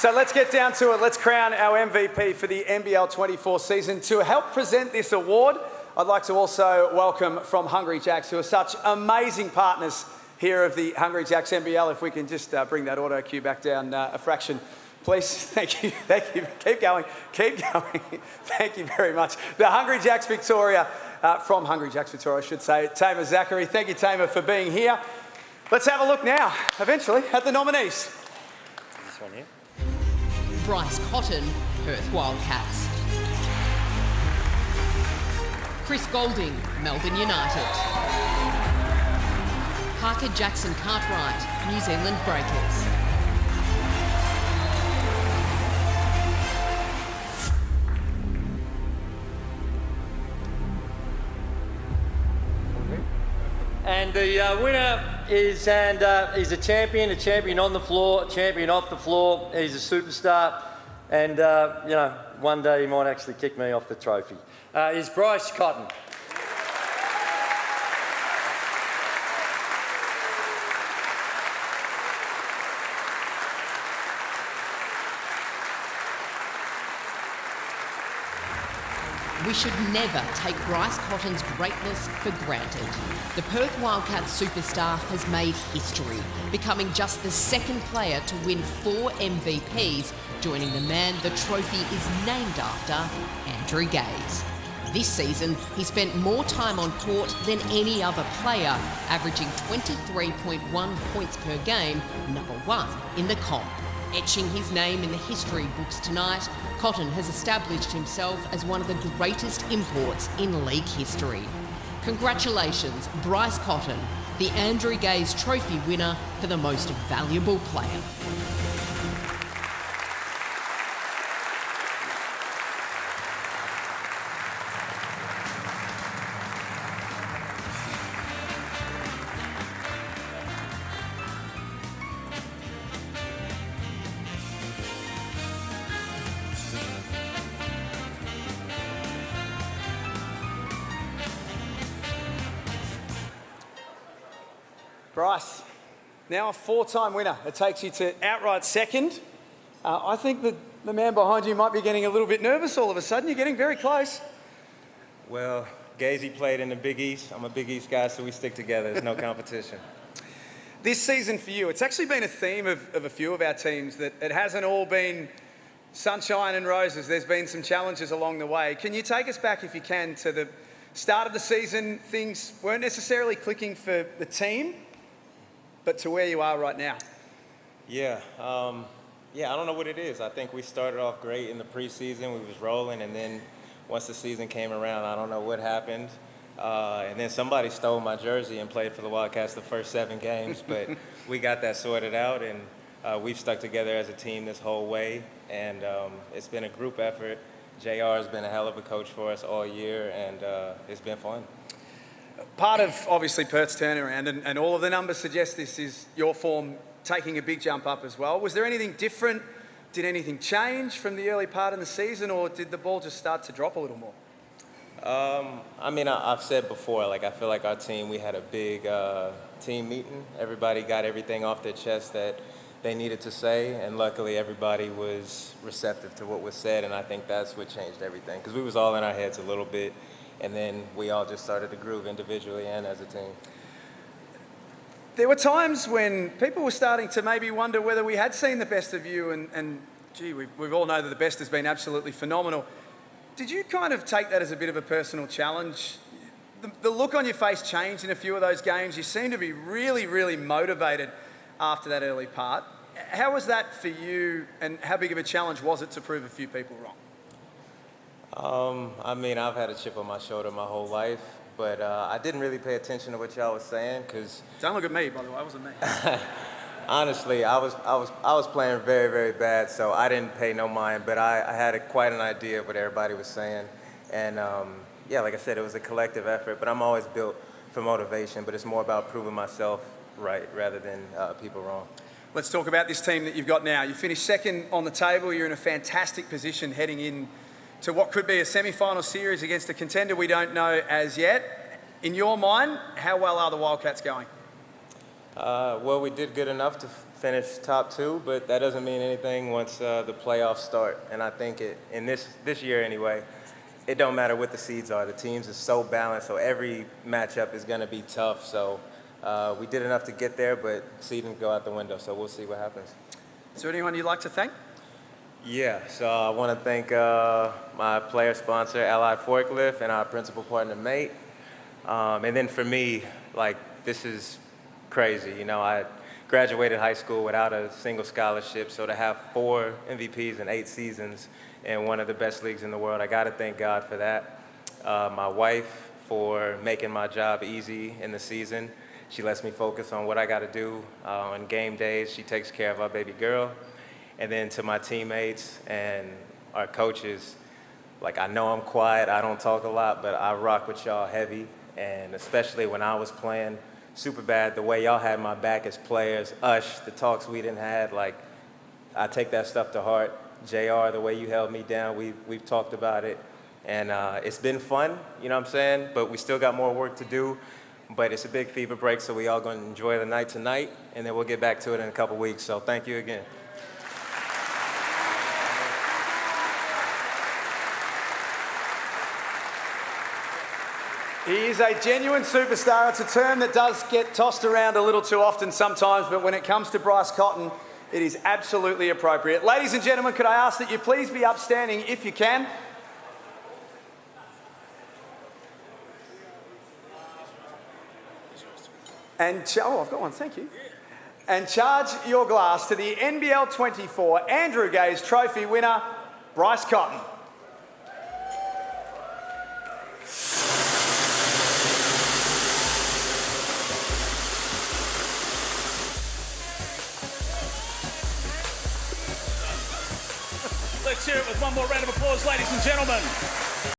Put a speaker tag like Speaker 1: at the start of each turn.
Speaker 1: So let's get down to it. Let's crown our MVP for the NBL24 season. To help present this award, I'd like to also welcome from Hungry Jacks, who are such amazing partners here of the Hungry Jacks NBL. If we can just bring that auto cue back down a fraction, please. Thank you. Keep going. Thank you very much. The Hungry Jacks Victoria, from Hungry Jacks Victoria, I should say, Tamer Zachary. Thank you, Tamer, for being here. Let's have a look now, eventually, at the nominees.
Speaker 2: This one here.
Speaker 3: Bryce Cotton, Perth Wildcats. Chris Golding, Melbourne United. Parker Jackson Cartwright, New Zealand Breakers.
Speaker 2: And the winner is, he's a champion on the floor, a champion off the floor. He's a superstar, and one day he might actually kick me off the trophy. Is Bryce Cotton.
Speaker 3: We should never take Bryce Cotton's greatness for granted. The Perth Wildcats superstar has made history, becoming just the second player to win 4 MVPs, joining the man the trophy is named after, Andrew Gaze. This season, he spent more time on court than any other player, averaging 23.1 points per game, #1 in the comp. Etching his name in the history books tonight, Cotton has established himself as one of the greatest imports in league history. Congratulations, Bryce Cotton, the Andrew Gaze Trophy winner for the most valuable player.
Speaker 1: Bryce, now a 4-time winner. It takes you to outright second. I think that the man behind you might be getting a little bit nervous all of a sudden. You're getting very close.
Speaker 4: Well, Gazy played in the Big East. I'm a Big East guy, so we stick together. There's no competition.
Speaker 1: This season for you, it's actually been a theme of a few of our teams that it hasn't all been sunshine and roses. There's been some challenges along the way. Can you take us back, if you can, to the start of the season? Things weren't necessarily clicking for the team, but to where you are right now.
Speaker 4: Yeah, I don't know what it is. I think we started off great in the preseason. We was rolling, and then once the season came around, I don't know what happened. And then somebody stole my jersey and played for the Wildcats the first 7 games, but we got that sorted out, and we've stuck together as a team this whole way, and it's been a group effort. JR has been a hell of a coach for us all year, and it's been fun.
Speaker 1: Part of, obviously, Perth's turnaround, and all of the numbers suggest this, is your form taking a big jump up as well. Was there anything different? Did anything change from the early part of the season, or did the ball just start to drop a little more?
Speaker 4: I've said before, I feel like our team, we had a big team meeting. Everybody got everything off their chest that they needed to say, and luckily everybody was receptive to what was said, and I think that's what changed everything, because we was all in our heads a little bit, and then we all just started to groove individually and as a team.
Speaker 1: There were times when people were starting to maybe wonder whether we had seen the best of you, and gee, we've all know that the best has been absolutely phenomenal. Did you kind of take that as a bit of a personal challenge? The look on your face changed in a few of those games. You seemed to be really, really motivated after that early part. How was that for you, and how big of a challenge was it to prove a few people wrong?
Speaker 4: I've had a chip on my shoulder my whole life, but I didn't really pay attention to what y'all was saying, because...
Speaker 1: Don't look at me, by the way, it wasn't me.
Speaker 4: Honestly, I was playing very, very bad, so I didn't pay no mind, but I had quite an idea of what everybody was saying. And like I said, it was a collective effort, but I'm always built for motivation, but it's more about proving myself right rather than people wrong.
Speaker 1: Let's talk about this team that you've got now. You finished second on the table. You're in a fantastic position heading in to what could be a semi-final series against a contender we don't know as yet. In your mind, how well are the Wildcats going?
Speaker 4: Well, we did good enough to finish top 2, but that doesn't mean anything once the playoffs start. And I think in this year anyway, it don't matter what the seeds are. The teams are so balanced, so every matchup is going to be tough. So we did enough to get there, but seeding go out the window. So we'll see what happens.
Speaker 1: Is there anyone you'd like to thank?
Speaker 4: Yeah, so I want to thank my player sponsor, Allied Forklift, and our principal partner, Mate. And then for me, like, this is crazy. You know, I graduated high school without a single scholarship, so to have 4 MVPs in 8 seasons in one of the best leagues in the world, I got to thank God for that. My wife for making my job easy in the season. She lets me focus on what I got to do on game days. She takes care of our baby girl. And then to my teammates and our coaches, like, I know I'm quiet, I don't talk a lot, but I rock with y'all heavy. And especially when I was playing super bad, the way y'all had my back as players, the talks we didn't have, like, I take that stuff to heart. JR, the way you held me down, we've talked about it. And it's been fun, you know what I'm saying? But we still got more work to do. But it's a big fever break, so we all going to enjoy the night tonight, and then we'll get back to it in a couple weeks. So thank you again.
Speaker 1: He is a genuine superstar. It's a term that does get tossed around a little too often sometimes, but when it comes to Bryce Cotton, it is absolutely appropriate. Ladies and gentlemen, could I ask that you please be upstanding if you can? And, oh, I've got one, thank you. And charge your glass to the NBL24 Andrew Gaze Trophy winner, Bryce Cotton.
Speaker 5: Let's hear it with one more round of applause, ladies and gentlemen.